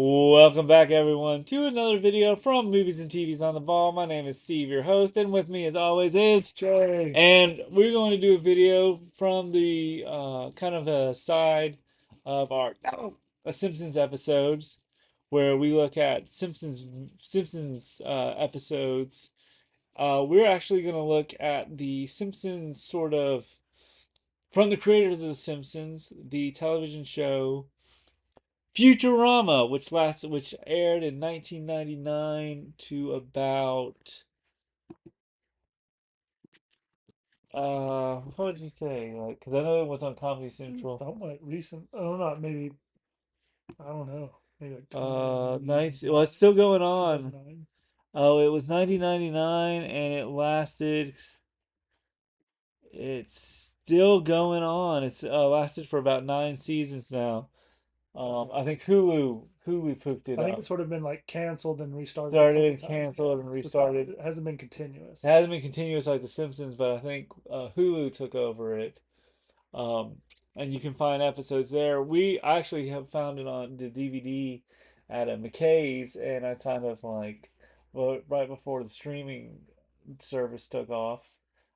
Welcome back, everyone, to another video from Movies and TVs on the Ball. My name is Steve, your host, and with me, as always, is Jay. And we're going to do a video from the kind of a side of our Simpsons episodes, where we look at Simpsons episodes. We're actually going to look at the Simpsons sort of from the creators of the Simpsons, the television show Futurama, which aired in 1999 to about what would you say? Like, because I know it was on Comedy Central. Something like recent. Oh, not maybe. I don't know. Maybe like Nice. Well, it's still going on. 2009. Oh, it was 1999, and it lasted. It's still going on. It's lasted for about 9 seasons now. I think Hulu picked it I think it's up. sort of been like canceled and restarted a couple Started, times. canceled, and So it's not. restarted. It hasn't been It continuous. hasn't been continuous like The Simpsons, but I think Hulu took over it. Um, and you can find episodes there. We actually have found it on the DVD at a McKay's, and I kind of like, well, right before the streaming service took off,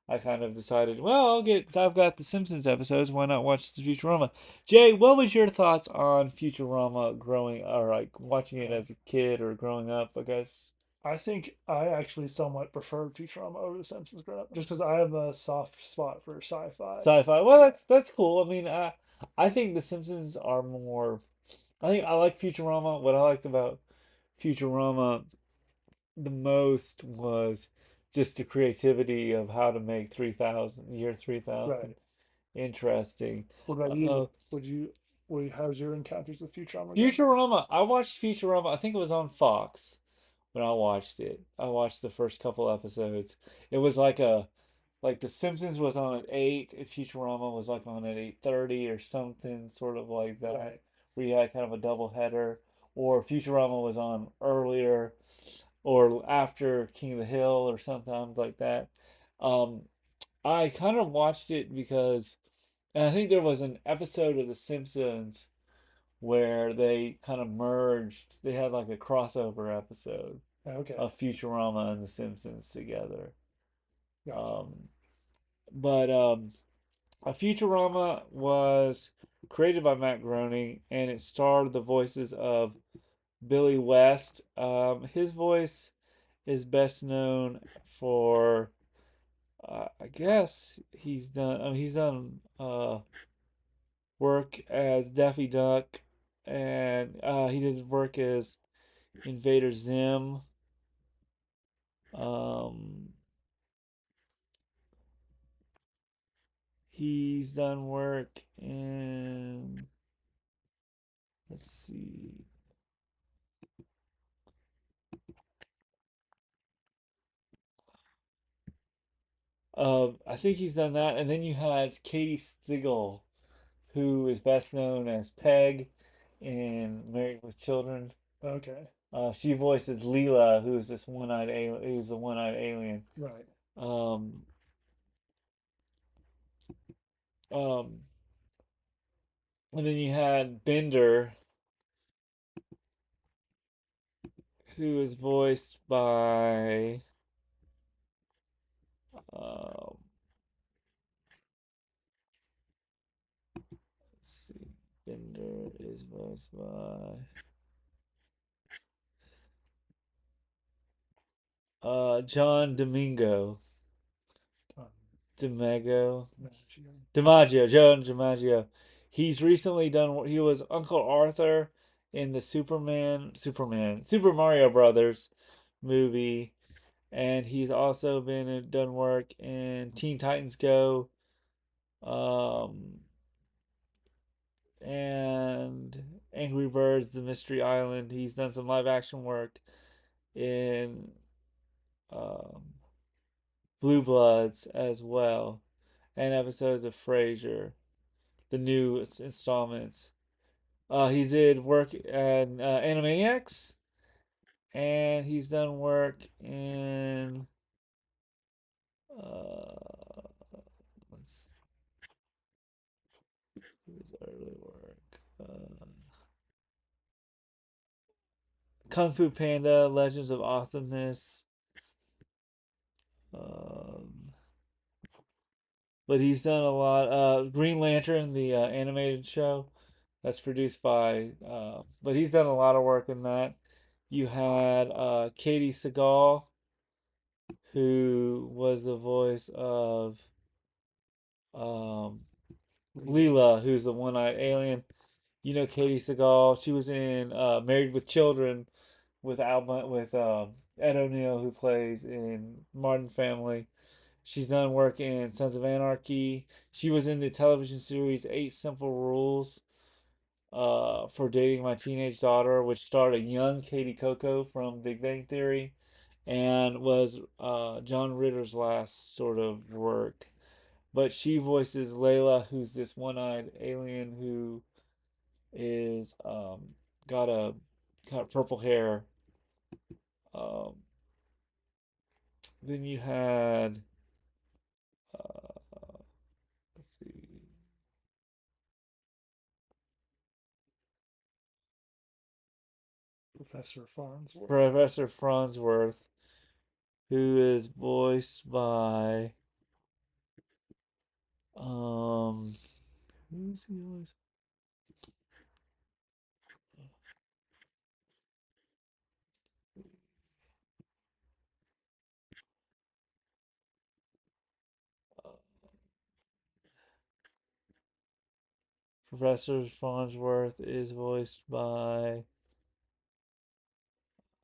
I kind of decided, well, I've got the Simpsons episodes, why not watch the Futurama? Jay, what was your thoughts on Futurama growing, or like watching it Um, as a kid or growing up, I guess? I think I actually somewhat preferred Futurama over The Simpsons growing up, just because I have a soft spot for sci-fi. Sci-fi. Well, Yeah. that's cool. I mean, I think the Simpsons are more. I think I like Futurama. What I liked about Futurama the most was just the creativity of how to make 3000 year 3000 Right. interesting. What about Uh, you? Would you? How's your encounters with Futurama growing up? Futurama. I watched Futurama. I think it was on Fox when I watched it. I watched the first couple episodes. It was like The Simpsons was on at 8, and Futurama was like on at 8:30 or something, sort of like that. Right. We had kind of a double header, or Futurama was on earlier or after King of the Hill or sometimes like that. Um, I kind of watched it because, and I think there was an episode of The Simpsons where they kind of merged. They had like a crossover episode Okay. of Futurama and The Simpsons together. Gotcha. Um, but Futurama was created by Matt Groening, and it starred the voices of Billy West. His voice is best known for, I guess he's done. I mean, he's done work as Daffy Duck, and he did work as Invader Zim. Um, he's done work in. Let's see. I think he's done that, and then you had Katie Stigall, who is best known as Peg in Married with Children. Okay. She voices Leela, who's this one-eyed alien, who's the one-eyed alien. Right. Um, um, and then you had Bender, who is voiced by, um, let's see, Bender is voiced by, John Domingo, Um, Domago, Imagine. DiMaggio, Joe DiMaggio. He's recently done. He was Uncle Arthur in the Super Mario Brothers movie, and he's also done work in Teen Titans Go, um, and Angry Birds: The Mystery Island. He's done some live action work in um, Blue Bloods as well, and episodes of Frasier, the new installments. He did work in Animaniacs, and he's done work in let's see his early work. Kung Fu Panda, Legends of Awesomeness. Um, but he's done a lot. Green Lantern, the animated show, that's produced by. But he's done a lot of work in that. You had Katie Seagal, who was the voice of um, Leela, who's the one-eyed alien. You know Katie Seagal. She was in Married with Children with Ed O'Neill, who plays in Modern Family. She's done work in Sons of Anarchy. She was in the television series Eight Simple Rules for Dating My Teenage Daughter, which starred a young Katie Coco from Big Bang Theory and was John Ritter's last sort of work. But she voices Layla, who's this one-eyed alien who is got a kind of purple hair. Um, then you had let's see, Professor Farnsworth. Professor Farnsworth, who is voiced by um who's he always uh, Professor Farnsworth is voiced by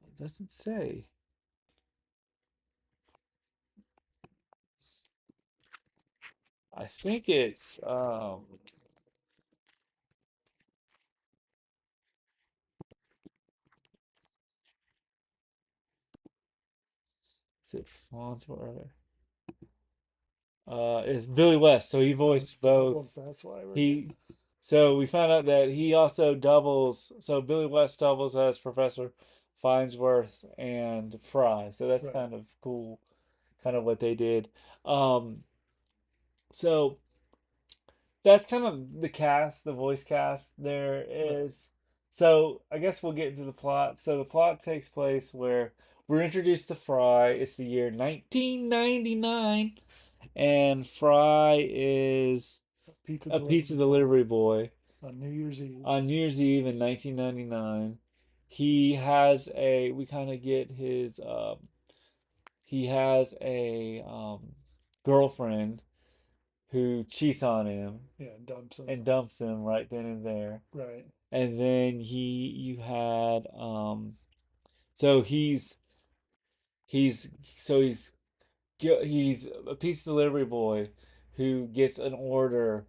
it doesn't say. I think it's is it Farnsworth? It's Billy West. So he voiced both. That's why we're He getting. so we found out that he also doubles. So Billy West doubles as Professor Farnsworth and Fry. So that's Right. kind of cool, kind of what they did. Um, so that's kind of the cast, the voice cast. There Right. is. So I guess we'll get into the plot. So the plot takes place where we're introduced to Fry. It's the year 1999, and Fry is Pizza a pizza delivery boy delivery boy on New Year's Eve. on New Year's Eve in 1999. He has a, we kind of get his, he has a girlfriend who cheats on him Yeah, dumps him. and dumps him right then and there. Right. And then you had, so he's, so he's a pizza delivery boy who gets an order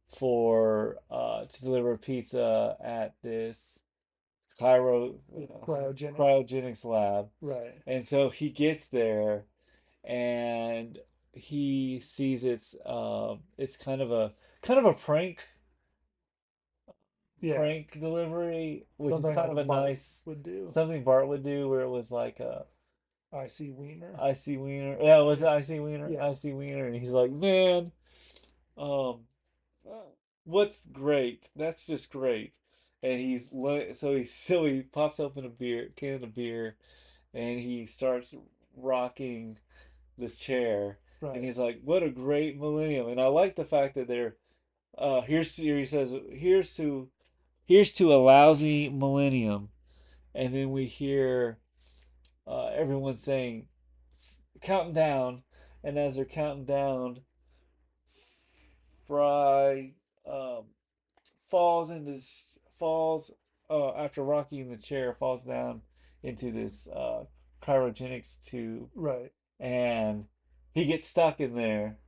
for to deliver pizza at this cryo Cryogenic. cryogenics lab, Right. and so he gets there and he sees it's kind of a Yeah. prank delivery, which is Something kind of like a Bart nice would do. something Bart would do, where it was like a Icy wiener. icy wiener. Yeah, it was Yeah. icy wiener, Yeah. icy wiener, and he's like, man, um, what's great? That's just great. And so he pops open a can of beer, and he starts rocking the chair, and Right. he's like, "What a great millennium!" And I like the fact that they're he says, here's to a lousy millennium," and then we hear everyone saying, counting down, and as they're counting down, Fry um, falls after rocking the chair, falls down into this cryogenics tube, Right. and he gets stuck in there,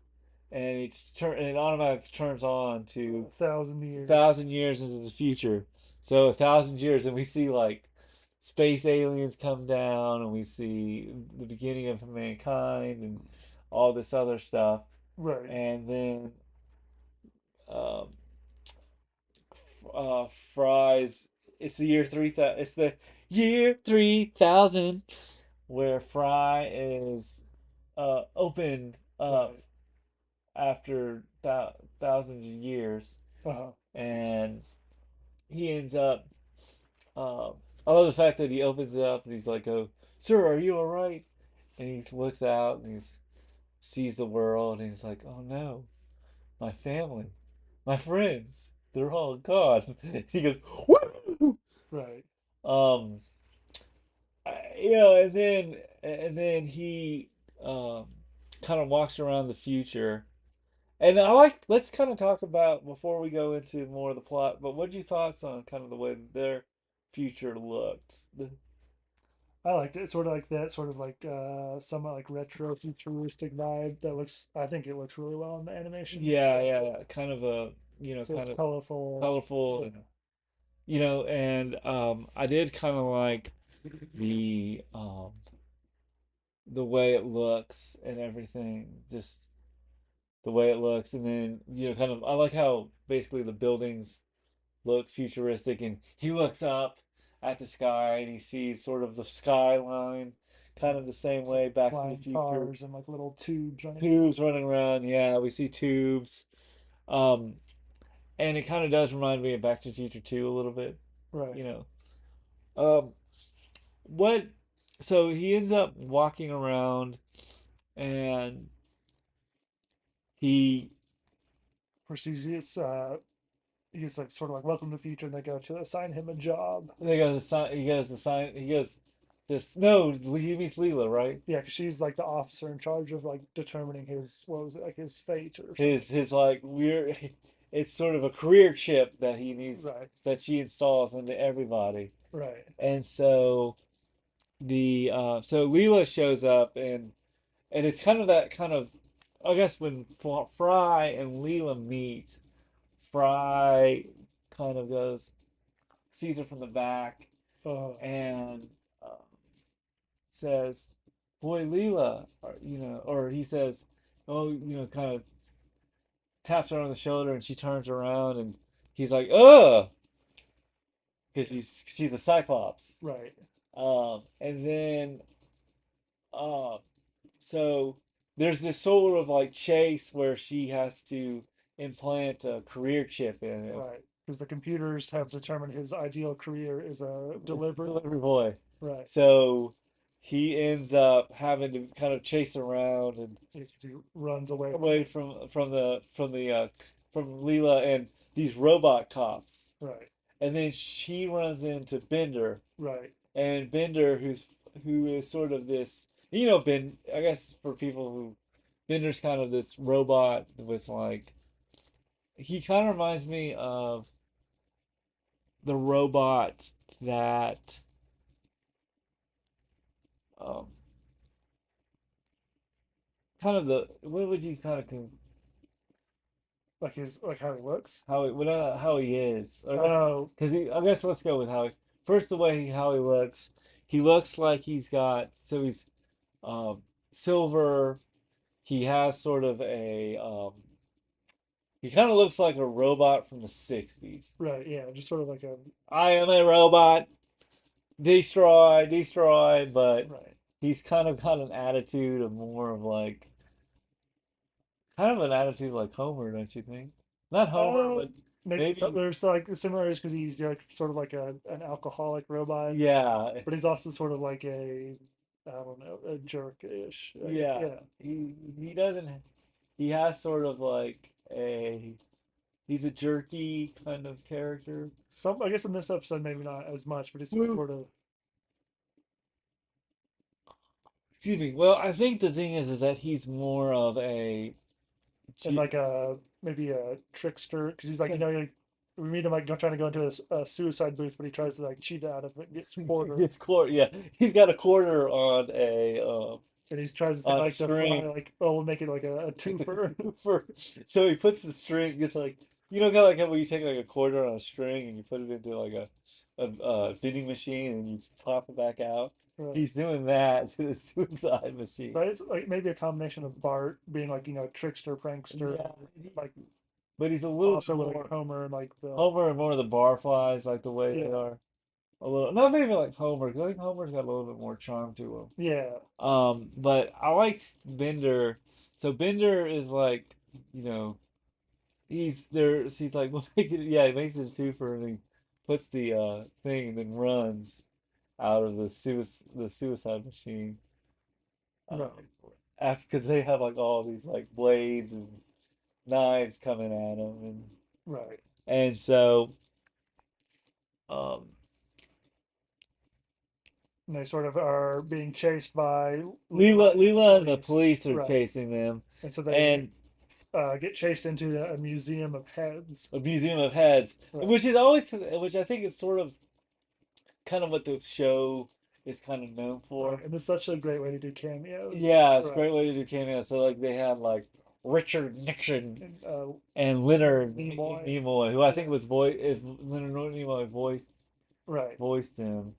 and it automatically turns on to 1,000 years. 1,000 years into the future. So 1,000 years, and we see like space aliens come down, and we see the beginning of mankind and all this other stuff, Right. and then um, Fry's. It's the year 3000. It's the year 3000 where Fry is opened up Right. after thousands of years, Uh huh. and he ends up uh, I love the fact that he opens it up and he's like, "Oh, sir, are you all right?" And he looks out and he sees the world and he's like, "Oh no, my family, my friends, they're all gone." He goes, "Woo!" Right. Um, and then he um kind of walks around the future. And I like, let's kind of talk about before we go into more of the plot, but what are your thoughts on kind of the way their future looked? I liked it. Sort of like that, sort of like somewhat like retro futuristic vibe that looks. I think it looks really well in the animation. Yeah, yeah, yeah. Kind of a, Sort kind of of colorful. colorful Yeah. and and I did kind of like the way it looks and everything, just the way it looks, and then kind of I like how basically the buildings look futuristic, and he looks up at the sky and he sees sort of the skyline, kind of the same It's like way Back to the flying Future. cars and like little tubes running through. Tubes running around, yeah, we see tubes. Um, and it kind of does remind me of Back to the Future too a little bit, Right. you know. Um, what? So he ends up walking around, and he First, he gets like sort of like welcome to the future, and they go to assign him a job. they goes the sign. He goes the sign. He goes this. No, he meets Leela, right? Yeah, because she's like the officer in charge of like determining his what was it like his fate or something. His like weird. It's sort of a career chip that he needs, Right. that she installs into everybody, Right. and so so Leela shows up, and it's kind of that kind of, I guess when Fry and Leela meet, Fry kind of goes, sees her from the back, Uh, and says, "Boy, Leela," or he says, "Oh," kind of taps her on the shoulder, and she turns around, and he's like, "Ugh," because she's a Cyclops. right. And then um, so there's this sort of like chase where she has to implant a career chip in him. Right. Because the computers have determined his ideal career is a It's a delivery. delivery boy. Right. So he ends up having to kind of chase around and He runs away from away them. from Leela and these robot cops. Right. And then she runs into Bender, Right. and Bender, who is sort of this, Ben. I guess for people who, Bender's kind of this robot with like, he kind of reminds me of the robot that um kind of the, what would you kind of Like his like how he looks. how he is, Oh, because I guess let's go with first the way how he looks. He looks like he's got, so he's um silver. He has sort of a he kind of looks like a robot from the 60s. right. Yeah. Just sort of like a I am a robot, destroy, destroy, but right. he's kind of got an attitude of more of like, kind of an attitude like Homer, don't you think? Not Homer, Oh, but maybe so, maybe, there's like the similarities because he's like sort of like an alcoholic robot, yeah, but he's also sort of like a I don't know a jerk-ish. I guess. yeah. Yeah. He doesn't, he has sort of like a, he's a jerky kind of character. Some I guess in this episode maybe not as much, but it's Well, sort of excuse me. Well, I think the thing is that he's more of a, and like a maybe a trickster because he's like like, we meet him like trying to go into a suicide booth, but he tries to like cheat out of it, gets quarter, It's quarter. Yeah, he's got a quarter on a and he tries to say on a like the fry string. like oh we'll make it like a twofer. For so he puts the string. It's like, kind of like how when you take like a quarter on a string and you put it into like a vending machine and you pop it back out. Right. He's doing that to the suicide machine. So it's like maybe a combination of Bart being like trickster prankster, Yeah, like but he's a little bit also with like more Homer and like the Homer and more of the barflies, like the way they yeah are. A little, not maybe like Homer, because I think Homer's got a little bit more charm to him. yeah But I like Bender. So Bender is like, you know, he's there. He's like, well, make it, yeah, he makes it a twofer and he puts the thing and then runs. out of the suicide machine. Right. After because they have like all these like blades and knives coming at them, Right. and so um, And they sort of are being chased by Leela, Leela and the Leela and the police. police are Right. chasing them, And so they and get chased into a museum of heads. a museum of heads, Right. which is always, which I think is sort of kind of what the show is kind of known Right. for. And it's such a great way to do cameos. Yeah, it's a Right. great way to do cameos. So like they had like Richard Nixon And and Leonard Leonard Nimoy. Nimoy, who I Yeah. think was voice, if Leonard Nimoy Right. voiced him.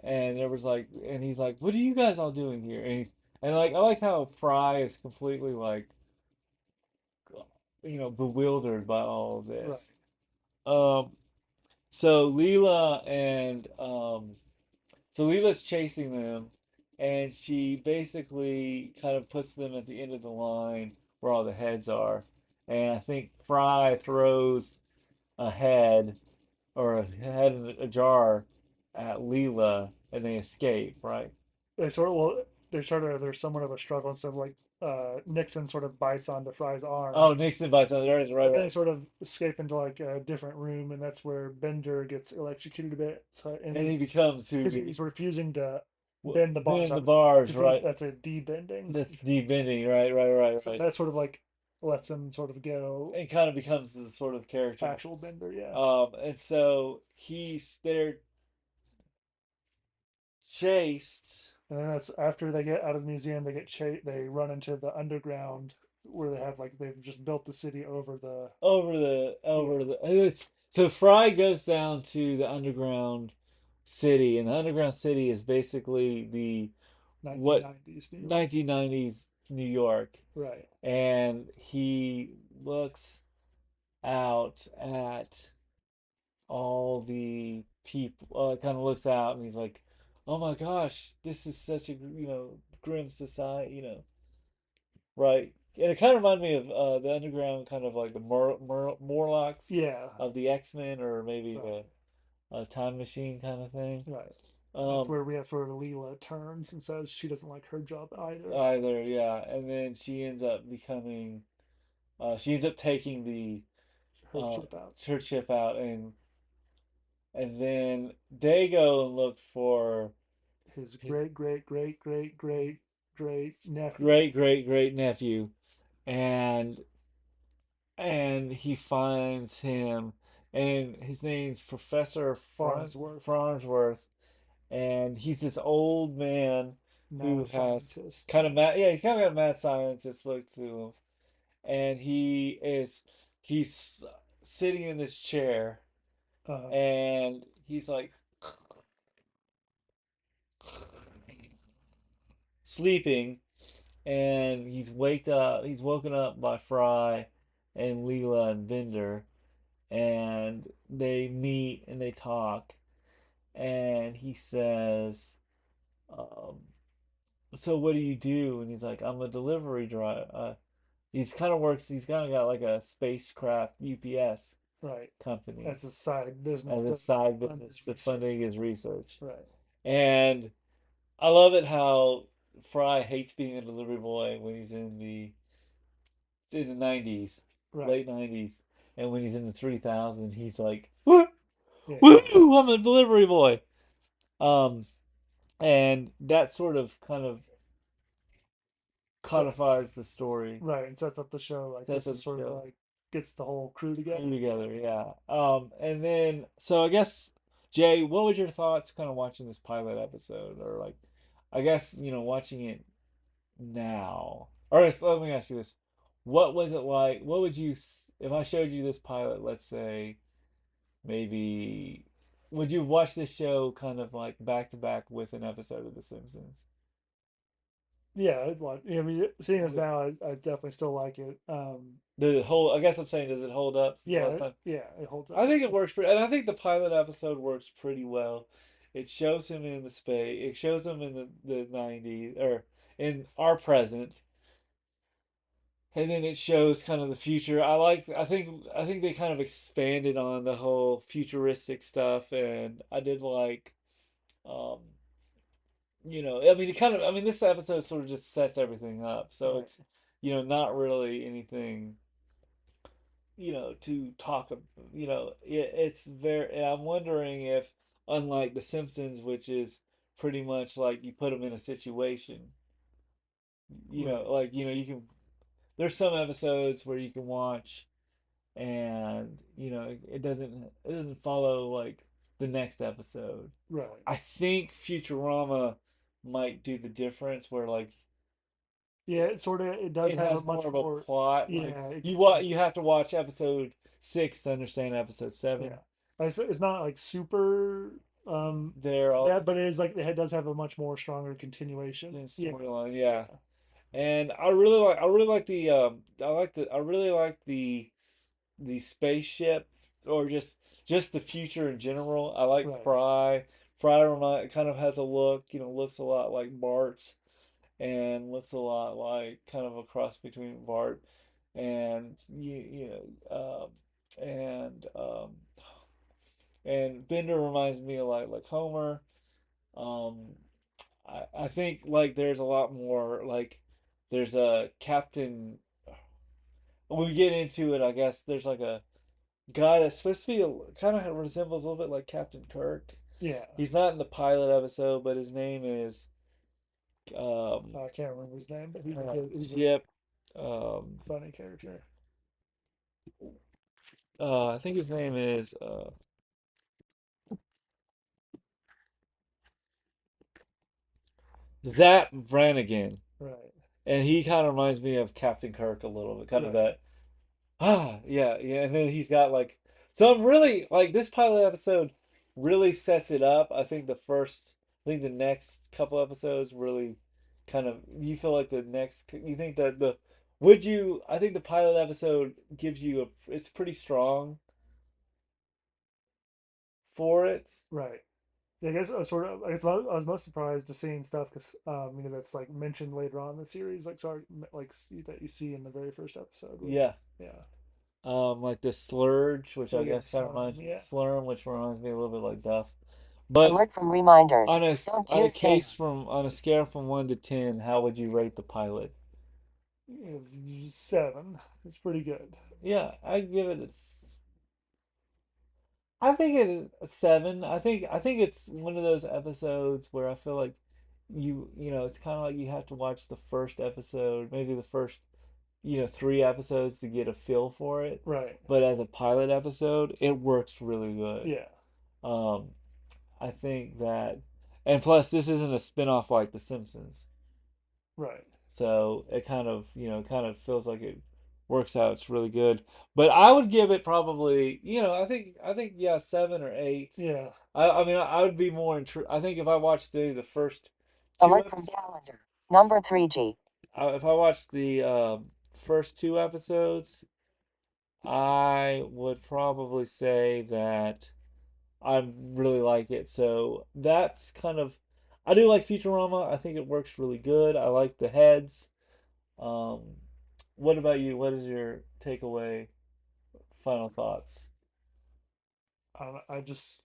And there was like, and he's like, "What are you guys all doing here?" And like, I liked how Fry is completely like, bewildered by all of Right. this. Um, so Leela and so Leela's chasing them, and she basically kind of puts them at the end of the line where all the heads are. And I think Fry throws a head or a head in a jar at Leela, and they escape, right? They sort of well, there's somewhat of a struggle, and so like Nixon sort of bites onto Fry's arm, Oh, Nixon by something. Right, right, but then they right. sort of escape into like a different room, and that's where Bender gets electrocuted a bit. So And and he becomes who because he he's refusing to bend the bars bend the up, bars, because right? that's a debending. That's debending, right, right, right, So right. that sort of like lets him sort of go And kind of becomes the sort of character. actual Bender, yeah. And so they're chased And then that's after they get out of the museum, they run into the underground where they've just built the city over the yeah and it's so Fry goes down to the underground city, and the underground city is basically the what 1990s New York. 1990s New York, Right. and he looks out at all the people, kind of looks out and he's like, oh my gosh, this is such a grim society, right? And it kind of reminded me of the underground, kind of like the Morlocks Yeah. of the X-Men, or maybe Right. the Time Machine kind of thing. Right. That's Um, where we have sort of Leela turns and says she doesn't like her job either. either, yeah, and then she ends up taking the Her chip out. her chip out, and then they go and look for His great great great great great great nephew. great nephew, and he finds him, and his name's Professor Farnsworth, Farnsworth, and he's this old man who mad has scientist. kind of mad, yeah, he's kind of got a mad scientist look to him, and he's sitting in this chair, Uh, and he's like sleeping, and he's woken up by Fry and Leela and Bender, and they meet and they talk, and he says, um, so what do you do? And he's like, I'm a delivery driver. He's kind of got like a spacecraft UPS right. company That's a side business as a to side fund business his for research. funding his research. Right. And I love it how Fry hates being a delivery boy when he's in the 90s, Right. late 90s, and when he's in the 3000, he's like, woo, Yeah. woo, I'm a delivery boy. Um, and that sort of kind of So codifies the story, right, and sets up the show like sets this up is the sort of show, like gets the whole crew put it together. together, yeah. And then, so I guess, Jay, what was your thoughts kind of watching this pilot episode, or like, I guess, watching it now? Or let me ask you this. What was it like? What would you, if I showed you this pilot, let's say, maybe, would you watch this show kind of like back to back with an episode of The Simpsons? Yeah, I mean, seeing this Would- now, I definitely still like it. I guess I'm saying, does it hold up since last Yeah, time? yeah, it holds up I think it definitely. works pretty, and I think the pilot episode works pretty well. It shows him in the space, it shows him in the 90s, or in our present, and then it shows kind of the future. I think they kind of expanded on the whole futuristic stuff, and I did like Um, I mean, I mean, this episode sort of just sets everything up, so Right. it's, not really anything, to talk. It's very. And I'm wondering if, unlike The Simpsons, which is pretty much like you put them in a situation, Right. like you can. There's some episodes where you can watch, and it doesn't follow like the next episode. Right. I think Futurama might do the difference where like Yeah, it does it have a has more much of a more. plot. Like Yeah, you have to watch episode 6 to understand episode yeah. 7. It's not like super um They're all that, but it is like it does have a much more stronger continuation. in Yeah, storyline, yeah, yeah. And I really like the spaceship, or just the future in general. I like right, Fry. Fry kind of has a look, looks a lot like Bart, and looks a lot like kind of a cross between Bart and and and Bender reminds me a lot like Homer. Um, I think like there's a lot more like there's a Captain. When we get into it, I guess there's like a guy that's supposed to be kind of resembles a little bit like Captain Kirk. yeah. He's not in the pilot episode, but his name is um, I can't remember his name, but he's a Chip. Um, funny character. I think his name is Zap Brannigan, Right, and he kind of reminds me of Captain Kirk a little bit, kind of right, that. Yeah, yeah, and then he's got like, so I'm really like this pilot episode really sets it up. I think the next couple episodes really kind of, you feel like you think that I think the pilot episode gives you it's pretty strong for it. right. Yeah, I guess I was sort of. I guess I was most surprised to seeing stuff because that's like mentioned later on in the series, like sorry, that you see in the very first episode was Yeah. yeah, Like the Slurge, which oh I yeah, guess kind of Slurm, reminds yeah, Slurm, which reminds me a little bit like Duff. But Alert from reminders. on a Don't on a use case this. from on a scale from 1 to 10, how would you rate the pilot? yeah, 7. It's pretty good. Yeah, I give it I think it is a 7. I think it's one of those episodes where I feel like it's kind of like you have to watch the first episode, maybe the first 3 episodes to get a feel for it. Right. But as a pilot episode, it works really good. Yeah. Um, I think that, and plus, this isn't a spin-off like The Simpsons. Right. So it kind of feels like it works out. It's really good. But I would give it probably, I think yeah, 7 or 8. Yeah. I mean, I would be more I think if I watched the first two Alert from episodes, calendar. Number 3G. if I watched the first 2 episodes, I would probably say that I really like it. So that's kind of, I do like Futurama. I think it works really good. I like the heads. Um, what about you? What is your takeaway, final thoughts? I just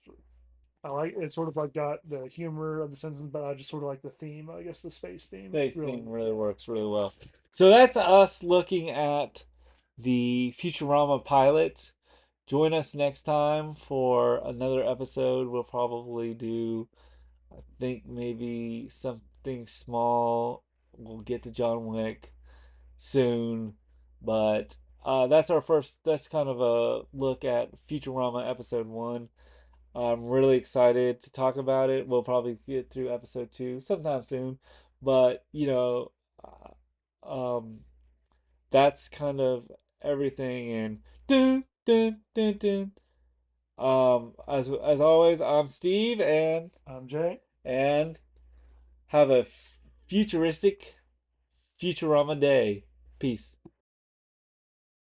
I like it's sort of like got the humor of the Simpsons, but I just sort of like the theme. I guess the space theme Space really. theme really Yeah. works really well. So that's us looking at the Futurama pilot. Join us next time for another episode. We'll probably do, I think, maybe something small. We'll get to John Wick soon, but that's kind of a look at Futurama episode 1. I'm really excited to talk about it. We'll probably get through episode 2 sometime soon, but um, that's kind of everything. And dun dun dun dun. As always, I'm Steve, Jay. and have a futuristic Futurama day. Peace.